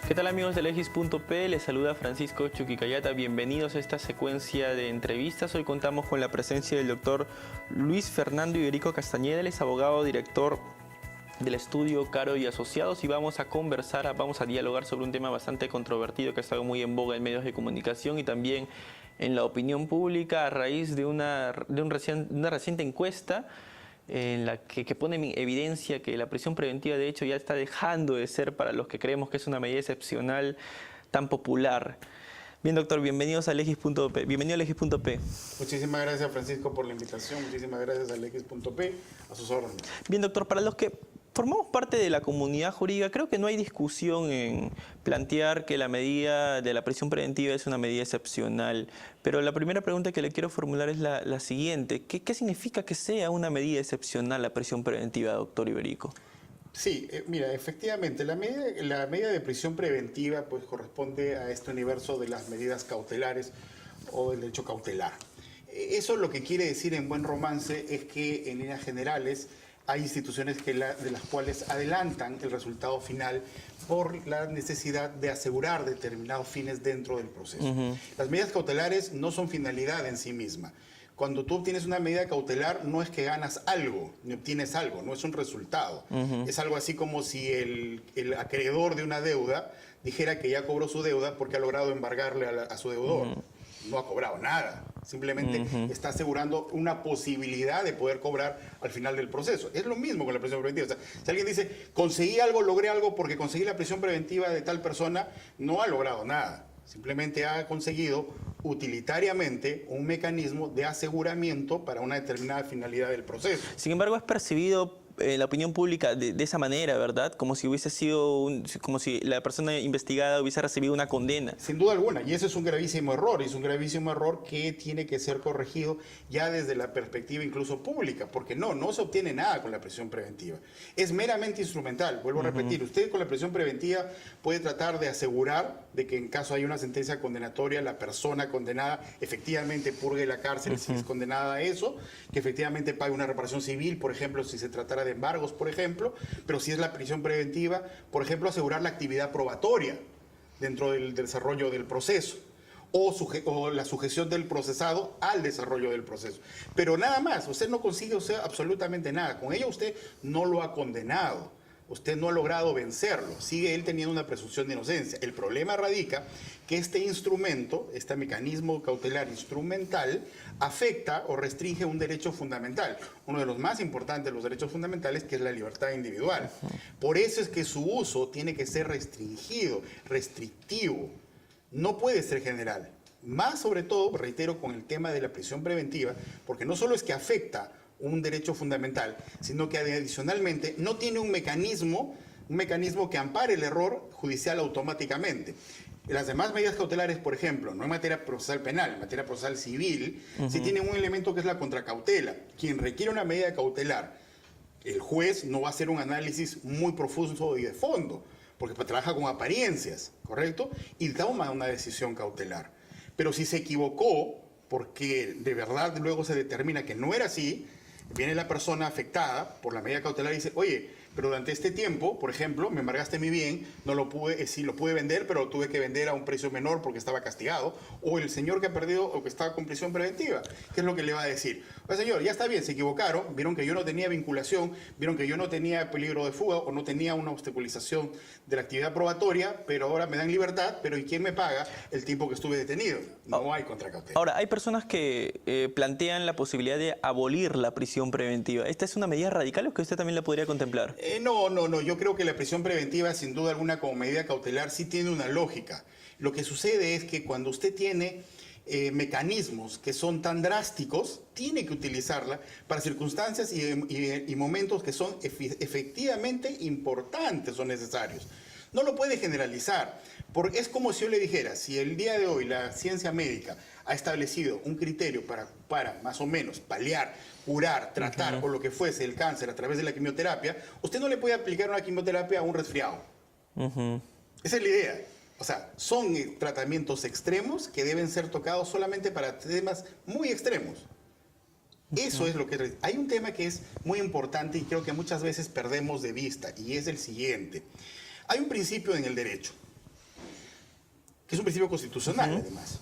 ¿Qué tal amigos de Legis.p? Les saluda Francisco Chuquicayata. Bienvenidos a esta secuencia de entrevistas. Hoy contamos con la presencia del doctor Luis Fernando Iberico Castañeda. Él es abogado, director del estudio Caro y Asociados, y vamos a dialogar sobre un tema bastante controvertido que ha estado muy en boga en medios de comunicación y también en la opinión pública a raíz de una reciente encuesta en la que pone en evidencia que la prisión preventiva de hecho ya está dejando de ser, para los que creemos que es una medida excepcional, tan popular. Bien, doctor, bienvenidos a Legis.p. Bienvenido a Legis.p. Muchísimas gracias, Francisco, por la invitación. Muchísimas gracias a Legis.p. A sus órdenes. Bien, doctor, para los que formamos parte de la comunidad jurídica, creo que no hay discusión en plantear que la medida de la prisión preventiva es una medida excepcional. Pero la primera pregunta que le quiero formular es la siguiente. ¿Qué significa que sea una medida excepcional la prisión preventiva, doctor Iberico? Sí, mira, efectivamente, la medida de prisión preventiva pues corresponde a este universo de las medidas cautelares o del derecho cautelar. Eso lo que quiere decir en buen romance es que en líneas generales hay instituciones de las cuales adelantan el resultado final por la necesidad de asegurar determinados fines dentro del proceso. Las medidas cautelares no son finalidad en sí misma. Cuando tú obtienes una medida cautelar, no es que ganas algo, ni obtienes algo, no es un resultado. Es algo así como si el acreedor de una deuda dijera que ya cobró su deuda porque ha logrado embargarle a su deudor. No ha cobrado nada, simplemente está asegurando una posibilidad de poder cobrar al final del proceso. Es lo mismo con la prisión preventiva. O sea, si alguien dice, conseguí algo, logré algo porque conseguí la prisión preventiva de tal persona, no ha logrado nada. Simplemente ha conseguido utilitariamente un mecanismo de aseguramiento para una determinada finalidad del proceso. Sin embargo, es percibido en la opinión pública de esa manera, ¿verdad? Como si hubiese sido, como si la persona investigada hubiese recibido una condena. Sin duda alguna, y ese es un gravísimo error, y es un gravísimo error que tiene que ser corregido ya desde la perspectiva incluso pública, porque no se obtiene nada con la prisión preventiva. Es meramente instrumental, vuelvo a repetir, usted con la prisión preventiva puede tratar de asegurar de que en caso haya una sentencia condenatoria, la persona condenada efectivamente purgue la cárcel si es condenada a eso, que efectivamente pague una reparación civil, por ejemplo, si se tratara de embargos, por ejemplo, pero si es la prisión preventiva, por ejemplo, asegurar la actividad probatoria dentro del desarrollo del proceso o la sujeción del procesado al desarrollo del proceso. Pero nada más, usted no consigue absolutamente nada. Con ello usted no lo ha condenado. Usted no ha logrado vencerlo, sigue él teniendo una presunción de inocencia. El problema radica que este instrumento, este mecanismo cautelar instrumental, afecta o restringe un derecho fundamental, uno de los más importantes de los derechos fundamentales, que es la libertad individual. Por eso es que su uso tiene que ser restringido, restrictivo, no puede ser general. Más sobre todo, reitero, con el tema de la prisión preventiva, porque no solo es que afecta un derecho fundamental, sino que adicionalmente no tiene un mecanismo que ampare el error judicial automáticamente. Las demás medidas cautelares, por ejemplo, no en materia procesal penal, en materia procesal civil, sí tienen un elemento que es la contracautela. Quien requiere una medida cautelar, el juez no va a hacer un análisis muy profundo y de fondo, porque trabaja con apariencias, ¿correcto? Y toma una decisión cautelar. Pero si se equivocó, porque de verdad luego se determina que no era así, viene la persona afectada por la medida cautelar y dice, oye, pero durante este tiempo, por ejemplo, me embargaste mi bien, no lo pude, sí lo pude vender, pero lo tuve que vender a un precio menor porque estaba castigado. O el señor que ha perdido o que estaba con prisión preventiva, ¿qué es lo que le va a decir? Pues señor, ya está bien, se equivocaron, vieron que yo no tenía vinculación, vieron que yo no tenía peligro de fuga o no tenía una obstaculización de la actividad probatoria, pero ahora me dan libertad, pero ¿y quién me paga el tiempo que estuve detenido? No hay contracautela. Ahora, hay personas que plantean la posibilidad de abolir la prisión preventiva. ¿Esta es una medida radical o que usted también la podría contemplar? No, yo creo que la prisión preventiva, sin duda alguna, como medida cautelar, sí tiene una lógica. Lo que sucede es que cuando usted tiene mecanismos que son tan drásticos, tiene que utilizarla para circunstancias y momentos que son efectivamente importantes o necesarios. No lo puede generalizar, porque es como si yo le dijera, si el día de hoy la ciencia médica ha establecido un criterio para más o menos paliar, curar, tratar o lo que fuese el cáncer a través de la quimioterapia, usted no le puede aplicar una quimioterapia a un resfriado. Esa es la idea. O sea, son tratamientos extremos que deben ser tocados solamente para temas muy extremos. Eso es lo que... Hay un tema que es muy importante y creo que muchas veces perdemos de vista, y es el siguiente. Hay un principio en el derecho, que es un principio constitucional además.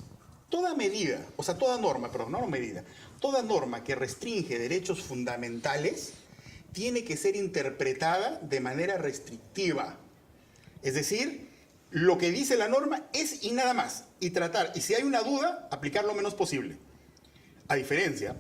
Toda medida, o sea, toda norma, perdón, no medida, toda norma que restringe derechos fundamentales tiene que ser interpretada de manera restrictiva. Es decir, lo que dice la norma es y nada más. Y tratar, y si hay una duda, aplicar lo menos posible. A diferencia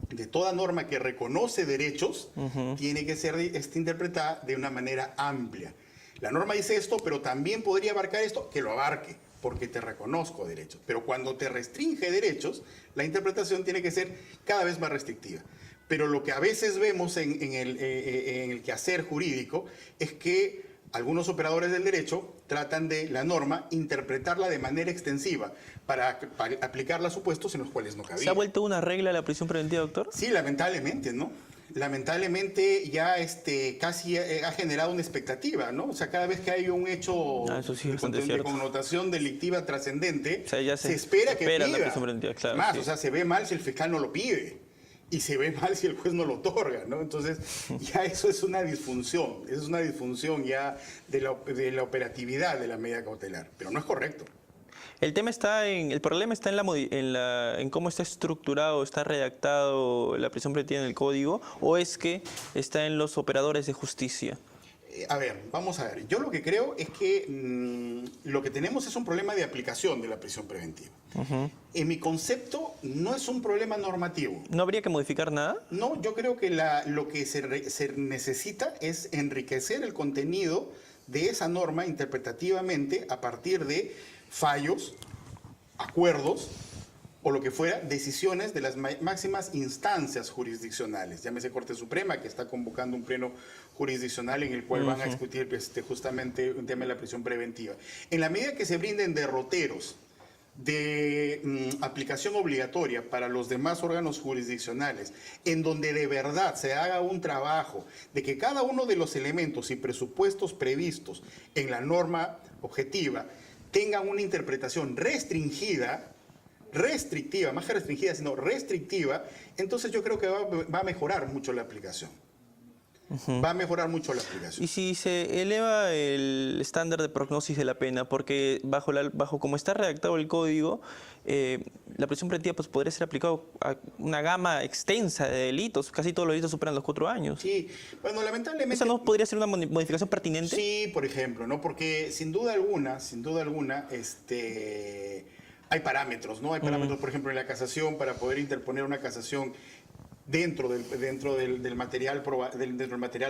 de toda norma que reconoce derechos, tiene que ser interpretada de una manera amplia. La norma dice esto, pero también podría abarcar esto, que lo abarque, porque te reconozco derechos. Pero cuando te restringe derechos, la interpretación tiene que ser cada vez más restrictiva. Pero lo que a veces vemos en el quehacer jurídico es que algunos operadores del derecho tratan de la norma interpretarla de manera extensiva para aplicarla a supuestos en los cuales no cabía. ¿Se ha vuelto una regla la prisión preventiva, doctor? Sí, lamentablemente, ¿no? Lamentablemente ya casi ha generado una expectativa, ¿no? O sea, cada vez que hay un hecho eso sí, de connotación delictiva trascendente, o sea, ya se espera que pida. La prisión preventiva, claro, más, sí. O sea, se ve mal si el fiscal no lo pide. Y se ve mal si el juez no lo otorga, ¿no? Entonces, ya eso es una disfunción. Eso es una disfunción ya de la operatividad de la medida cautelar. Pero no es correcto. El problema está en cómo está estructurado, está redactado la prisión preventiva en el código, o es que está en los operadores de justicia. A ver, vamos a ver. Yo lo que creo es que lo que tenemos es un problema de aplicación de la prisión preventiva. En mi concepto, no es un problema normativo. ¿No habría que modificar nada? No, yo creo que lo que se necesita es enriquecer el contenido de esa norma interpretativamente a partir de fallos, acuerdos o lo que fuera, decisiones de las máximas instancias jurisdiccionales. Llámese Corte Suprema, que está convocando un pleno jurisdiccional en el cual van a discutir justamente un tema de la prisión preventiva. En la medida que se brinden derroteros de aplicación obligatoria para los demás órganos jurisdiccionales, en donde de verdad se haga un trabajo de que cada uno de los elementos y presupuestos previstos en la norma objetiva tengan una interpretación restrictiva, más que restringida, sino restrictiva, entonces yo creo que va a mejorar mucho la aplicación. Va a mejorar mucho la aplicación. ¿Y si se eleva el estándar de prognosis de la pena? Porque bajo como está redactado el código, la prisión preventiva pues, podría ser aplicado a una gama extensa de delitos. Casi todos los delitos superan los 4 años. Sí, bueno, lamentablemente... ¿Esa no podría ser una modificación pertinente? Sí, por ejemplo, ¿no? Porque sin duda alguna, hay parámetros, ¿no? Hay parámetros, por ejemplo, en la casación, para poder interponer una casación dentro del material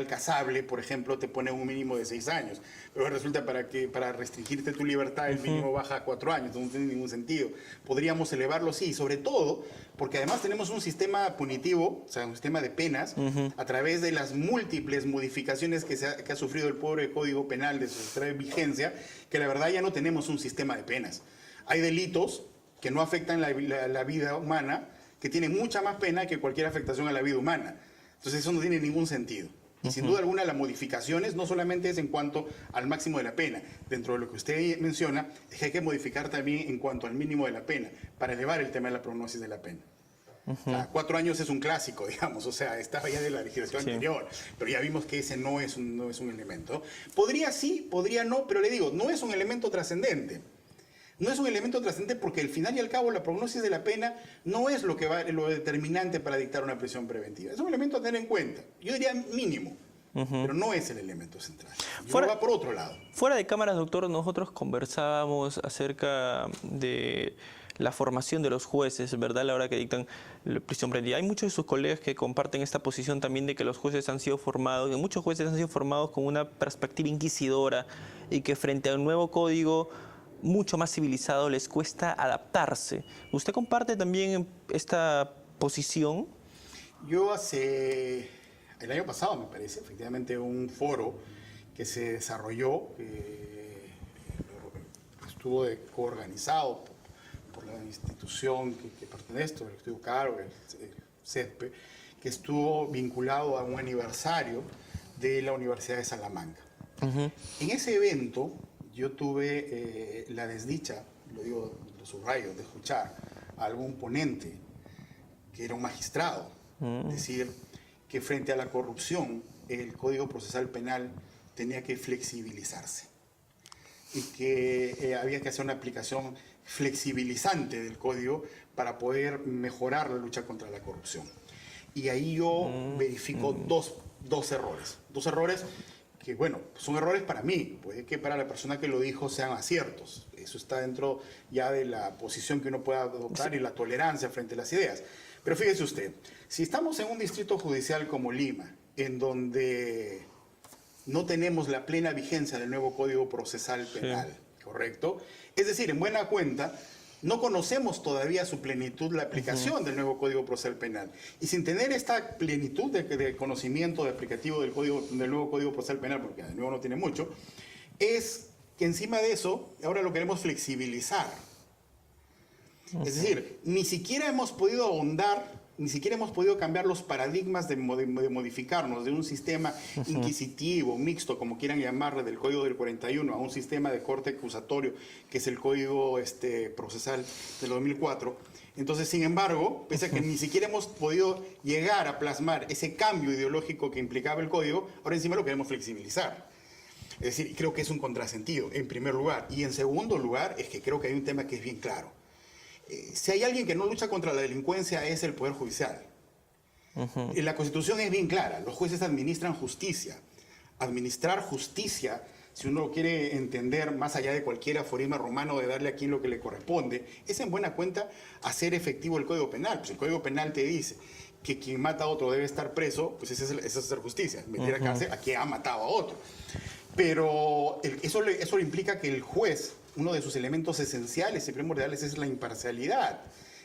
casable, por ejemplo, te pone un mínimo de 6 años. Pero resulta para restringirte tu libertad el mínimo baja a 4 años, no tiene ningún sentido. Podríamos elevarlo, sí, sobre todo porque además tenemos un sistema punitivo, o sea, un sistema de penas, a través de las múltiples modificaciones que ha sufrido el pobre Código Penal de su vigencia, que la verdad ya no tenemos un sistema de penas. Hay delitos que no afectan la vida humana, que tienen mucha más pena que cualquier afectación a la vida humana. Entonces eso no tiene ningún sentido. Y sin duda alguna las modificaciones no solamente es en cuanto al máximo de la pena. Dentro de lo que usted menciona, es que hay que modificar también en cuanto al mínimo de la pena, para elevar el tema de la prognosis de la pena. O sea, 4 años es un clásico, digamos, o sea, estaba ya de la legislación anterior, pero ya vimos que ese no es un elemento. Podría sí, podría no, pero le digo, no es un elemento trascendente. No es un elemento trascendente porque al final y al cabo la prognosis de la pena no es lo determinante para dictar una prisión preventiva. Es un elemento a tener en cuenta. Yo diría mínimo, pero no es el elemento central. Va por otro lado. Fuera de cámaras, doctor, nosotros conversábamos acerca de la formación de los jueces, ¿verdad? A la hora que dictan la prisión preventiva. Hay muchos de sus colegas que comparten esta posición también de que los jueces han sido formados, que muchos jueces han sido formados con una perspectiva inquisidora y que frente al nuevo código mucho más civilizado les cuesta adaptarse. ¿Usted comparte también esta posición? Yo el año pasado, me parece, efectivamente, un foro que se desarrolló, estuvo coorganizado por la institución que pertenece, el Estudio Caro, el CESPE, que estuvo vinculado a un aniversario de la Universidad de Salamanca. En ese evento, yo tuve la desdicha, lo subrayo, de escuchar a algún ponente que era un magistrado decir que frente a la corrupción el Código Procesal Penal tenía que flexibilizarse. y que había que hacer una aplicación flexibilizante del código para poder mejorar la lucha contra la corrupción. Y ahí yo verifico dos errores. Dos errores que, bueno, son errores para mí, puede que para la persona que lo dijo sean aciertos. Eso está dentro ya de la posición que uno pueda adoptar y la tolerancia frente a las ideas. Pero fíjese usted, si estamos en un distrito judicial como Lima, en donde no tenemos la plena vigencia del nuevo Código Procesal Penal, sí, ¿correcto? Es decir, en buena cuenta, no conocemos todavía su plenitud, la aplicación del nuevo Código Procesal Penal. Y sin tener esta plenitud de conocimiento de aplicativo del nuevo Código Procesal Penal, porque de nuevo no tiene mucho, es que encima de eso, ahora lo queremos flexibilizar. Es decir, ni siquiera hemos podido ahondar, ni siquiera hemos podido cambiar los paradigmas de modificarnos de un sistema inquisitivo, mixto, como quieran llamarle, del Código del 41, a un sistema de corte acusatorio, que es el Código Procesal del 2004. Entonces, sin embargo, pese a que ni siquiera hemos podido llegar a plasmar ese cambio ideológico que implicaba el Código, ahora encima lo queremos flexibilizar. Es decir, creo que es un contrasentido, en primer lugar. Y en segundo lugar, es que creo que hay un tema que es bien claro. Si hay alguien que no lucha contra la delincuencia es el Poder Judicial. La Constitución es bien clara, los jueces administran justicia. Administrar justicia, si uno lo quiere entender más allá de cualquier aforisma romano de darle a quien lo que le corresponde, es en buena cuenta hacer efectivo el Código Penal. Pues el Código Penal te dice que quien mata a otro debe estar preso, pues eso es hacer justicia, meter a cárcel a quien ha matado a otro. Pero eso implica que el juez, uno de sus elementos esenciales y primordiales es la imparcialidad.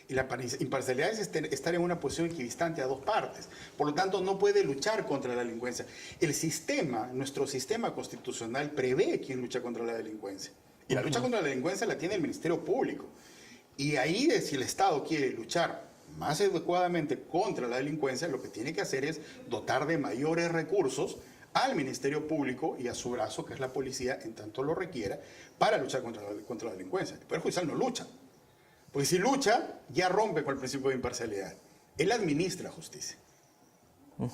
Y la imparcialidad es estar en una posición equidistante a dos partes. Por lo tanto, no puede luchar contra la delincuencia. Nuestro sistema constitucional prevé quién lucha contra la delincuencia. Y la lucha contra la delincuencia la tiene el Ministerio Público. Y ahí, si el Estado quiere luchar más adecuadamente contra la delincuencia, lo que tiene que hacer es dotar de mayores recursos al Ministerio Público y a su brazo, que es la policía, en tanto lo requiera, para luchar contra la delincuencia. El Poder Judicial no lucha. Porque si lucha, ya rompe con el principio de imparcialidad. Él administra justicia.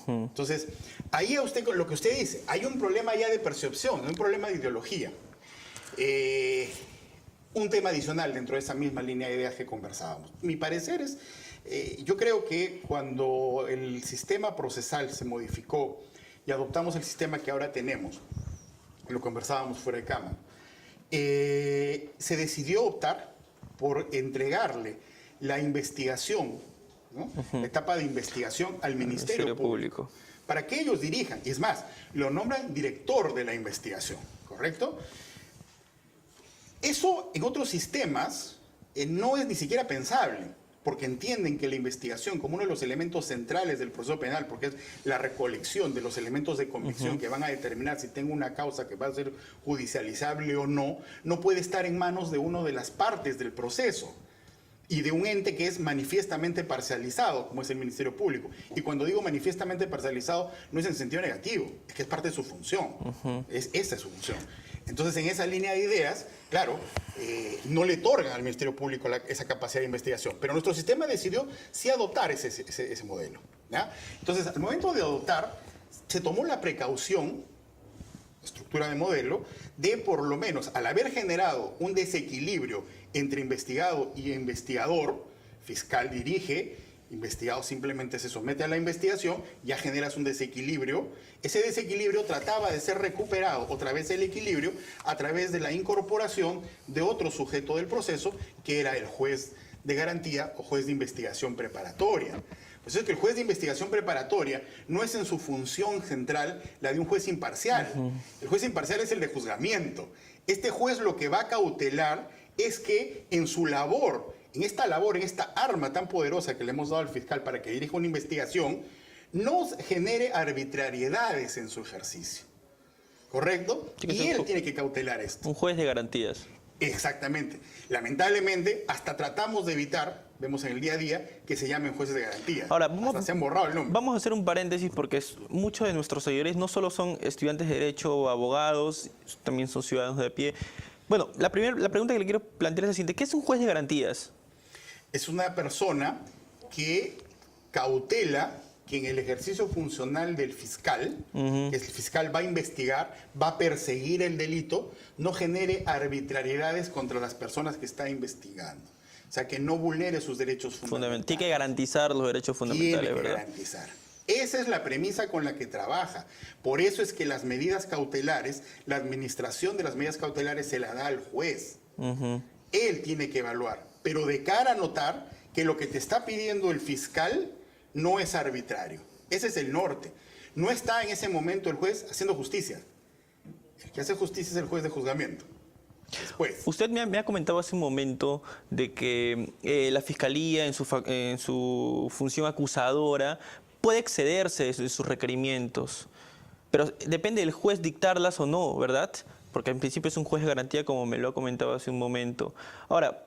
Entonces, ahí lo que usted dice, hay un problema ya de percepción, un problema de ideología. Un tema adicional dentro de esa misma línea de ideas que conversábamos. Mi parecer es, yo creo que cuando el sistema procesal se modificó y adoptamos el sistema que ahora tenemos, lo conversábamos fuera de cámara, se decidió optar por entregarle la investigación, ¿no? La etapa de investigación al Ministerio Público, para que ellos dirijan. Y es más, lo nombran director de la investigación, ¿correcto? Eso en otros sistemas no es ni siquiera pensable, porque entienden que la investigación, como uno de los elementos centrales del proceso penal, porque es la recolección de los elementos de convicción que van a determinar si tengo una causa que va a ser judicializable o no, no puede estar en manos de una de las partes del proceso y de un ente que es manifiestamente parcializado, como es el Ministerio Público. Y cuando digo manifiestamente parcializado, no es en sentido negativo, es que es parte de su función, esa es su función. Entonces, en esa línea de ideas, claro, no le otorgan al Ministerio Público esa capacidad de investigación, pero nuestro sistema decidió sí adoptar ese modelo, ¿ya? Entonces, al momento de adoptar, se tomó la precaución, estructura de modelo, de por lo menos, al haber generado un desequilibrio entre investigado y investigador, fiscal dirige, investigado simplemente se somete a la investigación, ya generas un desequilibrio. Ese desequilibrio trataba de ser recuperado otra vez el equilibrio a través de la incorporación de otro sujeto del proceso, que era el juez de garantía o juez de investigación preparatoria. Pues es que el juez de investigación preparatoria no es en su función central la de un juez imparcial. El juez imparcial es el de juzgamiento. Este juez lo que va a cautelar es que en su labor, en esta arma tan poderosa que le hemos dado al fiscal para que dirija una investigación, no genere arbitrariedades en su ejercicio. ¿Correcto? Y él tiene que cautelar esto. Un juez de garantías. Exactamente. Lamentablemente, hasta tratamos de evitar, vemos en el día a día, que se llamen jueces de garantías. Ahora, se han borrado el nombre. Vamos a hacer un paréntesis porque muchos de nuestros seguidores no solo son estudiantes de Derecho o abogados, también son ciudadanos de a pie. Bueno, la pregunta que le quiero plantear es la siguiente. ¿Qué es un juez de garantías? Es una persona que cautela que en el ejercicio funcional del fiscal, que el fiscal va a investigar, va a perseguir el delito, no genere arbitrariedades contra las personas que está investigando. O sea, que no vulnere sus derechos fundamentales. Tiene que garantizar los derechos fundamentales, Tiene que ¿verdad? garantizar. Esa es la premisa con la que trabaja. Por eso es que las medidas cautelares, la administración de las medidas cautelares se la da al juez. Él tiene que evaluar, pero de cara a notar que lo que te está pidiendo el fiscal no es arbitrario. Ese es el norte. No está en ese momento el juez haciendo justicia. El que hace justicia es el juez de juzgamiento. Después. Usted me ha comentado hace un momento de que la Fiscalía en su función acusadora puede excederse de sus requerimientos, pero depende del juez dictarlas o no, ¿verdad? Porque en principio es un juez de garantía, como me lo ha comentado hace un momento. Ahora,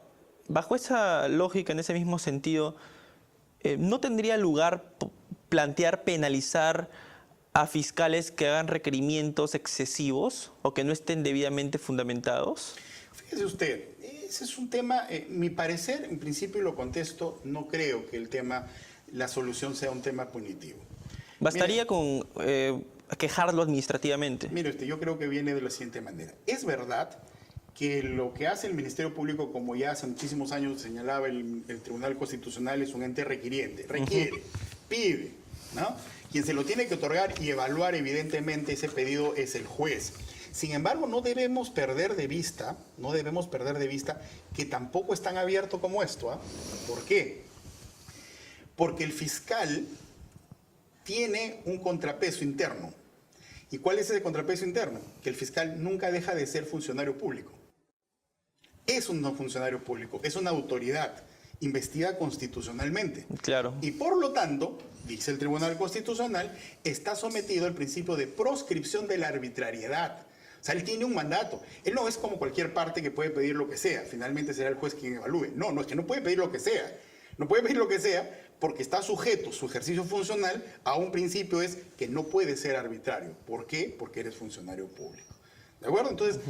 bajo esa lógica, en ese mismo sentido, ¿no tendría lugar penalizar a fiscales que hagan requerimientos excesivos o que no estén debidamente fundamentados? Fíjese usted, ese es un tema, mi parecer, en principio lo contesto, no creo que la solución sea un tema punitivo. ¿Bastaría con quejarlo administrativamente? Mire usted, yo creo que viene de la siguiente manera. Es verdad que lo que hace el Ministerio Público, como ya hace muchísimos años señalaba el Tribunal Constitucional, es un ente requiriente, requiere, pide, ¿no? Quien se lo tiene que otorgar y evaluar evidentemente ese pedido es el juez. Sin embargo, no debemos perder de vista que tampoco es tan abierto como esto. ¿Ah? ¿Por qué? Porque el fiscal tiene un contrapeso interno. ¿Y cuál es ese contrapeso interno? Que el fiscal nunca deja de ser funcionario público. Es un no funcionario público, es una autoridad investida constitucionalmente. Claro. Y por lo tanto, dice el Tribunal Constitucional, está sometido al principio de proscripción de la arbitrariedad. O sea, él tiene un mandato. Él no es como cualquier parte que puede pedir lo que sea. Finalmente será el juez quien evalúe. No, es que no puede pedir lo que sea. No puede pedir lo que sea porque está sujeto su ejercicio funcional a un principio es que no puede ser arbitrario. ¿Por qué? Porque eres funcionario público. ¿De acuerdo? Entonces,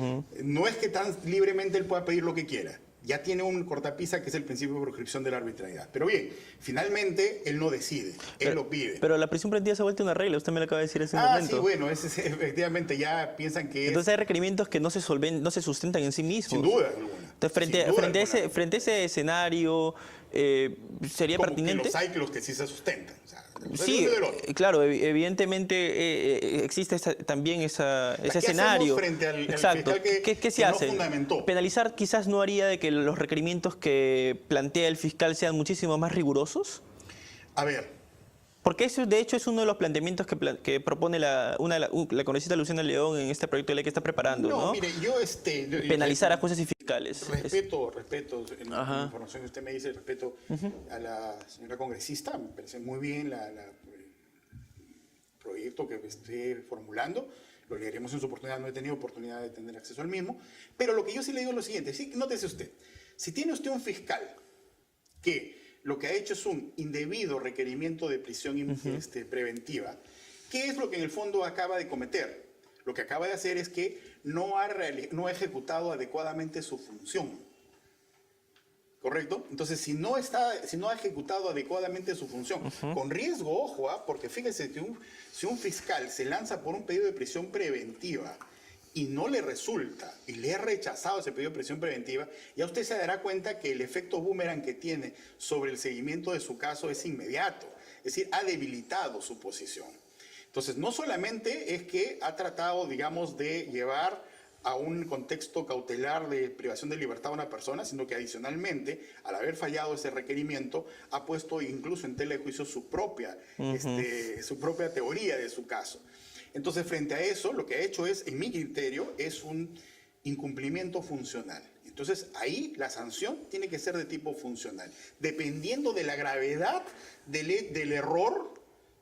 no es que tan libremente él pueda pedir lo que quiera. Ya tiene un cortapisa que es el principio de proscripción de la arbitrariedad. Pero bien, finalmente él no decide, él lo pide. Pero la prisión preventiva se ha vuelto una regla, usted me lo acaba de decir hace un momento. Sí, bueno, efectivamente ya piensan que entonces hay requerimientos que no se sustentan en sí mismos. Sin duda alguna. Entonces, frente a ese escenario, ¿sería como pertinente? Que los hay que los que sí se sustentan. O sea, sí, claro, evidentemente existe también ese escenario. Frente al exacto. fiscal ¿Qué se hace? No fundamentó. ¿Penalizar quizás no haría de que los requerimientos que plantea el fiscal sean muchísimo más rigurosos? A ver. Porque eso, de hecho, es uno de los planteamientos que propone la congresista Luciana León en este proyecto de ley que está preparando, ¿no? Mire, yo penalizar a jueces y fiscales. Respeto en la información que usted me dice, respeto a la señora congresista, me parece muy bien el proyecto que esté formulando, lo leeremos en su oportunidad, no he tenido oportunidad de tener acceso al mismo, pero lo que yo sí le digo es lo siguiente, sí, nótese usted, si tiene usted un fiscal que lo que ha hecho es un indebido requerimiento de prisión preventiva, ¿qué es lo que en el fondo acaba de cometer? Lo que acaba de hacer es que no ha ejecutado adecuadamente su función. ¿Correcto? Entonces, si no ha ejecutado adecuadamente su función, con riesgo, ojo, porque fíjese que si un fiscal se lanza por un pedido de prisión preventiva y no le resulta, y le ha rechazado ese pedido de prisión preventiva, ya usted se dará cuenta que el efecto boomerang que tiene sobre el seguimiento de su caso es inmediato. Es decir, ha debilitado su posición. Entonces, no solamente es que ha tratado, digamos, de llevar a un contexto cautelar de privación de libertad a una persona, sino que adicionalmente, al haber fallado ese requerimiento, ha puesto incluso en tela de juicio su propia teoría de su caso. Entonces, frente a eso, lo que ha hecho es, en mi criterio, es un incumplimiento funcional. Entonces, ahí la sanción tiene que ser de tipo funcional. Dependiendo de la gravedad del error,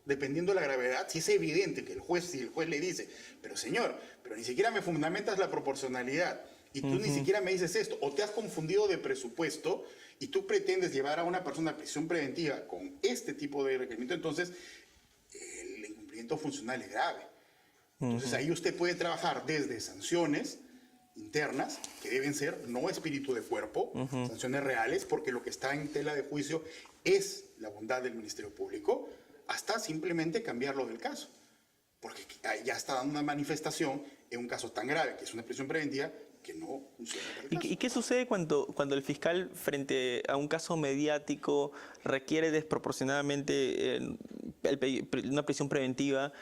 dependiendo de la gravedad, si es evidente que si el juez le dice, pero señor, pero ni siquiera me fundamentas la proporcionalidad, y tú ni siquiera me dices esto, o te has confundido de presupuesto, y tú pretendes llevar a una persona a prisión preventiva con este tipo de requerimiento, entonces el incumplimiento funcional es grave. Entonces ahí usted puede trabajar desde sanciones internas, que deben ser no espíritu de cuerpo, sanciones reales, porque lo que está en tela de juicio es la bondad del Ministerio Público, hasta simplemente cambiarlo del caso. Porque ya está dando una manifestación en un caso tan grave, que es una prisión preventiva, que no funciona para el caso. ¿Y qué sucede cuando el fiscal, frente a un caso mediático, requiere desproporcionadamente una prisión preventiva,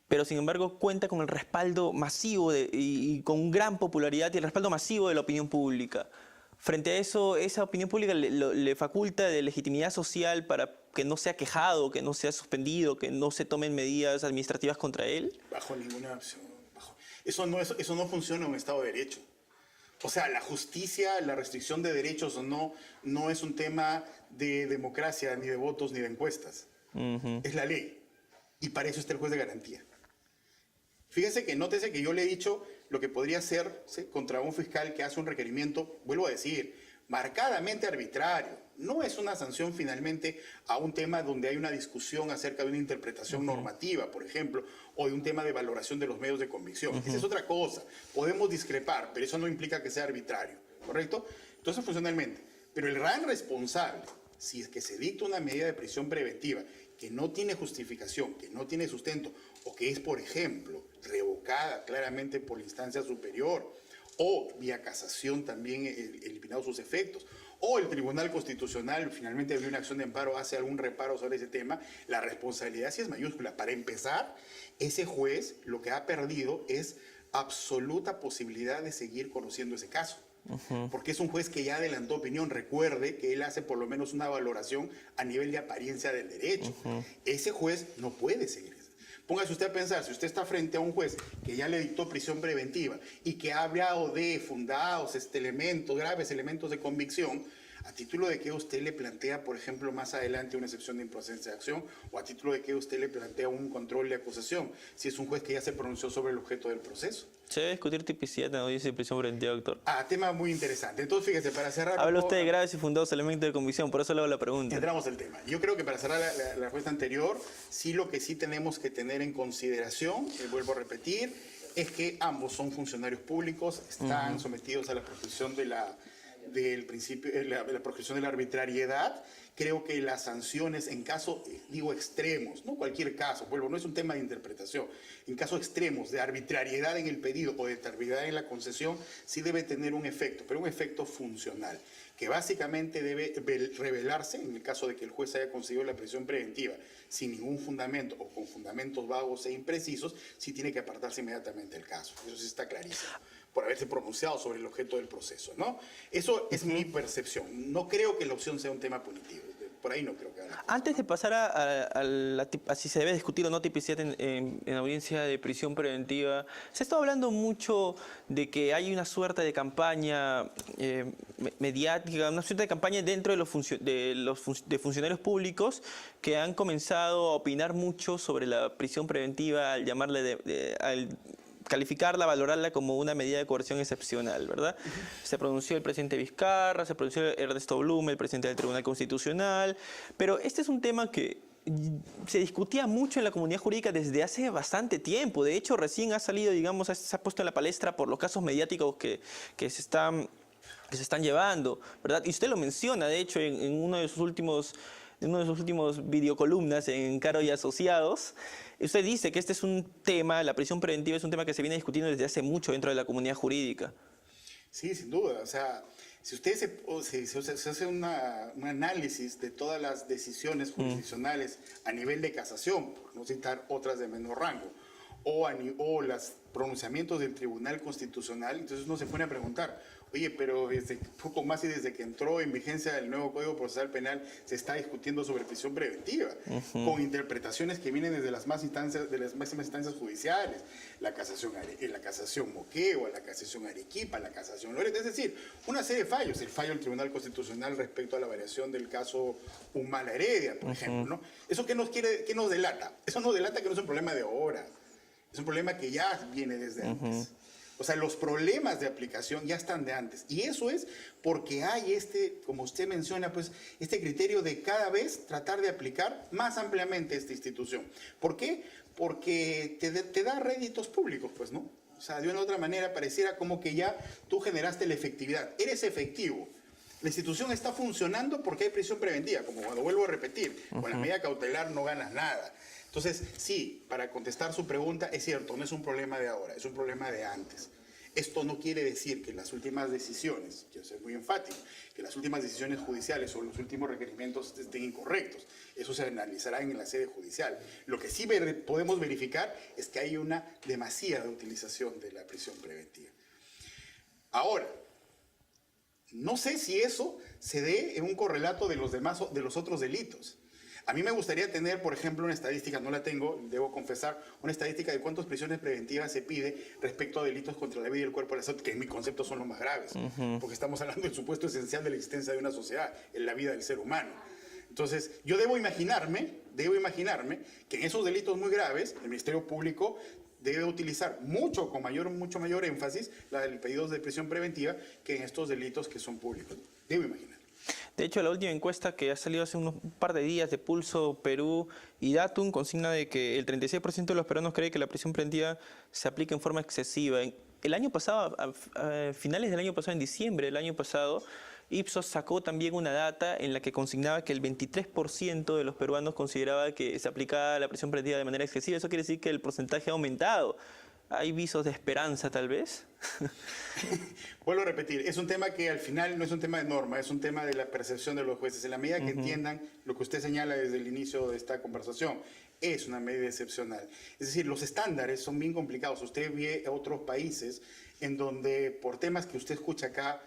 pero sin embargo cuenta con el respaldo masivo y con gran popularidad y el respaldo masivo de la opinión pública? Frente a eso, esa opinión pública le faculta de legitimidad social para que no sea quejado, que no sea suspendido, que no se tomen medidas administrativas contra él? Bajo ninguna opción. Eso no funciona en un Estado de Derecho. O sea, la justicia, la restricción de derechos o no es un tema de democracia, ni de votos, ni de encuestas. Es la ley. Y para eso está el juez de garantía. Fíjese que, nótese que yo le he dicho lo que podría ser, ¿sí?, contra un fiscal que hace un requerimiento, vuelvo a decir, marcadamente arbitrario. No es una sanción finalmente a un tema donde hay una discusión acerca de una interpretación normativa, por ejemplo, o de un tema de valoración de los medios de convicción. Esa es otra cosa. Podemos discrepar, pero eso no implica que sea arbitrario, ¿correcto? Entonces, funcionalmente. Pero el gran responsable, si es que se dicta una medida de prisión preventiva que no tiene justificación, que no tiene sustento, o que es, por ejemplo, revocada claramente por la instancia superior, o vía casación también eliminados sus efectos, o el Tribunal Constitucional finalmente de una acción de amparo hace algún reparo sobre ese tema, la responsabilidad sí es mayúscula. Para empezar, ese juez lo que ha perdido es absoluta posibilidad de seguir conociendo ese caso. Porque es un juez que ya adelantó opinión. Recuerde que él hace por lo menos una valoración a nivel de apariencia del derecho. Ese juez no puede seguir. Póngase usted a pensar, si usted está frente a un juez que ya le dictó prisión preventiva y que ha hablado de fundados elementos, graves elementos de convicción, a título de que usted le plantea, por ejemplo, más adelante una excepción de improcedencia de acción, o a título de que usted le plantea un control de acusación, si es un juez que ya se pronunció sobre el objeto del proceso. ¿Se debe discutir tipicidad en la audiencia de prisión preventiva, doctor? Tema muy interesante. Entonces, fíjese, para cerrar... Habla usted de graves y fundados elementos de convicción, por eso le hago la pregunta. Entramos al tema. Yo creo que para cerrar la respuesta anterior, sí, lo que sí tenemos que tener en consideración, vuelvo a repetir, es que ambos son funcionarios públicos, están sometidos a la protección del principio, la protección de la arbitrariedad. Creo que las sanciones en casos, digo, extremos, no cualquier caso, vuelvo, no es un tema de interpretación, en casos extremos de arbitrariedad en el pedido o de arbitrariedad en la concesión, sí debe tener un efecto, pero un efecto funcional, que básicamente debe revelarse en el caso de que el juez haya conseguido la prisión preventiva sin ningún fundamento o con fundamentos vagos e imprecisos, sí tiene que apartarse inmediatamente del caso. Eso sí está clarísimo, por haberse pronunciado sobre el objeto del proceso, ¿no? Eso es mi percepción. No creo que la opción sea un tema punitivo. Por ahí no creo que haga. Antes de pasar a si se debe discutir o no tipicidad en audiencia de prisión preventiva, se ha estado hablando mucho de que hay una suerte de campaña mediática, una suerte de campaña dentro de funcionarios públicos que han comenzado a opinar mucho sobre la prisión preventiva al llamarle al calificarla, valorarla como una medida de coerción excepcional, ¿verdad? Se pronunció el presidente Vizcarra, se pronunció Ernesto Blume, el presidente del Tribunal Constitucional, pero este es un tema que se discutía mucho en la comunidad jurídica desde hace bastante tiempo. De hecho, recién ha salido, digamos, se ha puesto en la palestra por los casos mediáticos que se están llevando, ¿verdad? Y usted lo menciona, de hecho, en uno de sus últimos videocolumnas en Caro y Asociados. Usted dice que este es un tema, la prisión preventiva es un tema que se viene discutiendo desde hace mucho dentro de la comunidad jurídica. Sí, sin duda. O sea, si usted se hace un análisis de todas las decisiones jurisdiccionales a nivel de casación, por no citar otras de menor rango, o los pronunciamientos del Tribunal Constitucional, entonces uno se pone a preguntar, oye, pero poco más y desde que entró en vigencia el nuevo Código Procesal Penal se está discutiendo sobre prisión preventiva, con interpretaciones que vienen desde las máximas instancias judiciales, la casación Moquegua, la casación Arequipa, la casación Loreto, es decir, una serie de fallos, el fallo del Tribunal Constitucional respecto a la variación del caso Humala Heredia, por ejemplo, ¿no? ¿Eso qué nos delata? Eso nos delata que no es un problema de ahora, es un problema que ya viene desde antes. O sea, los problemas de aplicación ya están de antes. Y eso es porque hay como usted menciona, pues, este criterio de cada vez tratar de aplicar más ampliamente esta institución. ¿Por qué? Porque te da réditos públicos, pues, ¿no? O sea, de una u otra manera pareciera como que ya tú generaste la efectividad. Eres efectivo. La institución está funcionando porque hay prisión preventiva, como cuando vuelvo a repetir, con la medida cautelar no ganas nada. Entonces, sí, para contestar su pregunta, es cierto, no es un problema de ahora, es un problema de antes. Esto no quiere decir que las últimas decisiones, quiero ser muy enfático, que las últimas decisiones judiciales o los últimos requerimientos estén incorrectos. Eso se analizará en la sede judicial. Lo que sí podemos verificar es que hay una demasiada utilización de la prisión preventiva. Ahora, no sé si eso se dé en un correlato de los otros delitos. A mí me gustaría tener, por ejemplo, una estadística, no la tengo, debo confesar, una estadística de cuántas prisiones preventivas se pide respecto a delitos contra la vida y el cuerpo de la salud, que en mi concepto son los más graves, porque estamos hablando del supuesto esencial de la existencia de una sociedad, en la vida del ser humano. Entonces, yo debo imaginarme que en esos delitos muy graves, el Ministerio Público debe utilizar mucho mayor énfasis el pedido de prisión preventiva que en estos delitos que son públicos. Debo imaginar. De hecho, la última encuesta que ha salido hace un par de días de Pulso Perú y Datum consigna de que el 36% de los peruanos cree que la prisión preventiva se aplica en forma excesiva. El año pasado, a finales del año pasado, en diciembre del año pasado, Ipsos sacó también una data en la que consignaba que el 23% de los peruanos consideraba que se aplicaba la prisión preventiva de manera excesiva. Eso quiere decir que el porcentaje ha aumentado. ¿Hay visos de esperanza, tal vez? Vuelvo a repetir, es un tema que al final no es un tema de norma, es un tema de la percepción de los jueces. En la medida que entiendan lo que usted señala desde el inicio de esta conversación, es una medida excepcional. Es decir, los estándares son bien complicados. Usted ve otros países en donde, por temas que usted escucha acá,